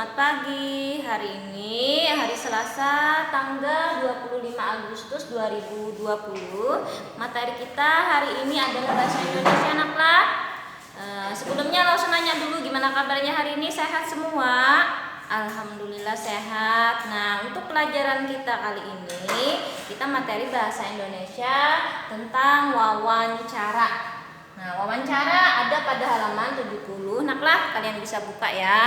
selamat pagi. Hari ini hari Selasa tanggal 25 Agustus 2020. Materi kita hari ini adalah bahasa Indonesia anak-anak. Sebelumnya langsung nanya dulu gimana kabarnya hari ini, sehat semua? Alhamdulillah sehat. Nah, untuk pelajaran kita kali ini kita materi bahasa Indonesia tentang wawancara. Nah, wawancara ada pada halaman 70. Naklah, kalian bisa buka ya.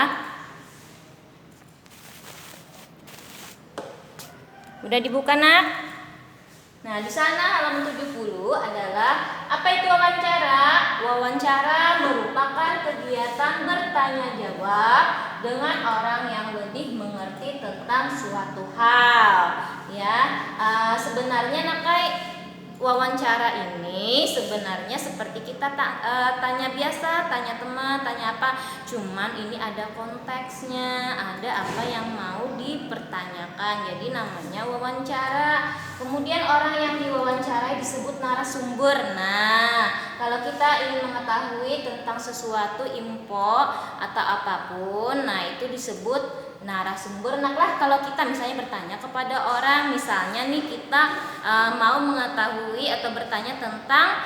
Udah dibuka, Nak? Nah, di sana halaman 70 adalah apa itu wawancara? Wawancara merupakan kegiatan bertanya jawab dengan orang yang lebih mengerti tentang suatu hal. Ya, sebenarnya Nakai, wawancara ini sebenarnya seperti kita tanya biasa, tanya teman, tanya apa. Cuman ini ada konteksnya, ada apa yang mau dipertanyakan. Jadi namanya wawancara. Kemudian orang yang diwawancarai disebut narasumber. Nah, kalau kita ingin mengetahui tentang sesuatu info atau apapun, nah itu disebut narasumber. Nah, kalau kita misalnya bertanya kepada orang, misalnya nih kita mau mengetahui atau bertanya tentang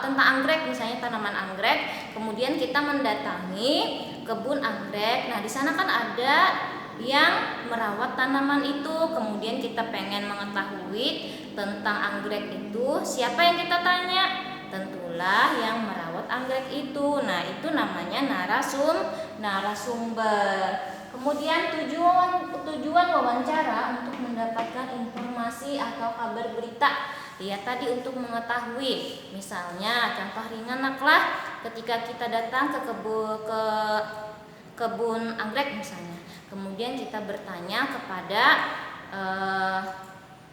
tentang anggrek, misalnya tanaman anggrek, kemudian kita mendatangi kebun anggrek. Nah, di sana kan ada yang merawat tanaman itu, kemudian kita pengen mengetahui tentang anggrek itu, siapa yang kita tanya? Tentulah yang merawat anggrek itu. Nah, itu namanya narasumber. Kemudian tujuan wawancara untuk mendapatkan informasi atau kabar berita. Ya, tadi untuk mengetahui. Misalnya contoh ringan naklah, ketika kita datang ke kebun anggrek misalnya. Kemudian kita bertanya kepada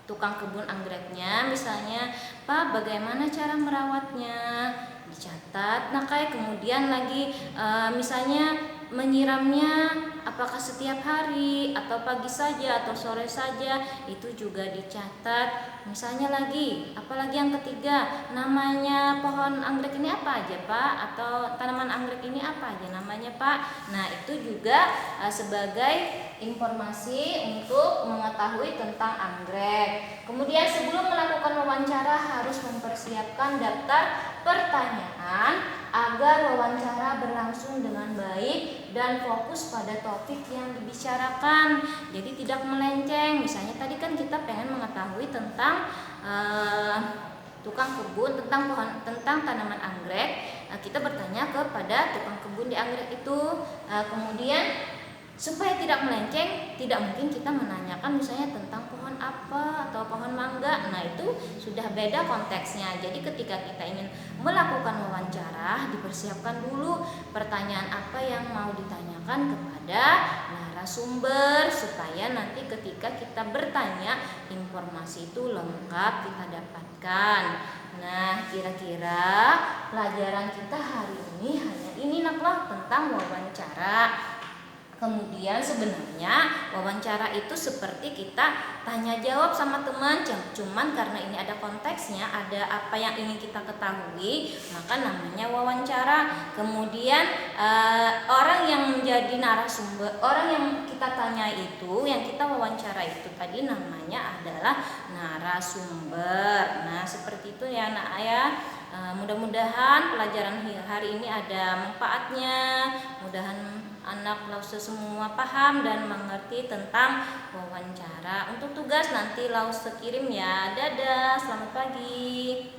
tukang kebun anggreknya, misalnya, Pak, bagaimana cara merawatnya? Dicatat. Nah, kayak kemudian lagi misalnya menyiramnya apakah setiap hari atau pagi saja atau sore saja, itu juga dicatat. Misalnya lagi, apalagi yang ketiga, namanya pohon anggrek ini apa aja, Pak? Atau tanaman anggrek ini apa aja namanya, Pak? Nah, itu juga sebagai informasi untuk mengetahui tentang anggrek. Kemudian sebelum melakukan wawancara harus mempersiapkan daftar pertanyaan agar wawancara berlangsung dengan baik dan fokus pada topik yang dibicarakan. Jadi tidak melenceng. Misalnya tadi kan kita pengen mengetahui tentang tukang kebun, tentang tanaman anggrek. Kita bertanya kepada tukang kebun di anggrek itu. Kemudian supaya tidak melenceng, tidak mungkin kita menanyakan misalnya tentang pohon apa atau pohon mangga. Nah, itu sudah beda konteksnya. Jadi ketika kita ingin melakukan wawancara, dipersiapkan dulu pertanyaan apa yang mau ditanyakan kepada narasumber, supaya nanti ketika kita bertanya, informasi itu lengkap kita dapatkan. Nah, kira-kira pelajaran kita hari ini hanya ini naklah, tentang wawancara. Kemudian sebenarnya wawancara itu seperti kita tanya jawab sama teman, cuman karena ini ada konteksnya, ada apa yang ingin kita ketahui, maka namanya wawancara. Kemudian orang yang menjadi narasumber, orang yang kita tanya itu, yang kita wawancara itu tadi namanya adalah narasumber. Nah, seperti itu ya anak ayah. Mudah-mudahan pelajaran hari ini ada manfaatnya. Mudahan anak lause semua paham dan mengerti tentang wawancara. Untuk tugas nanti lause kirim ya. Dadah, selamat pagi.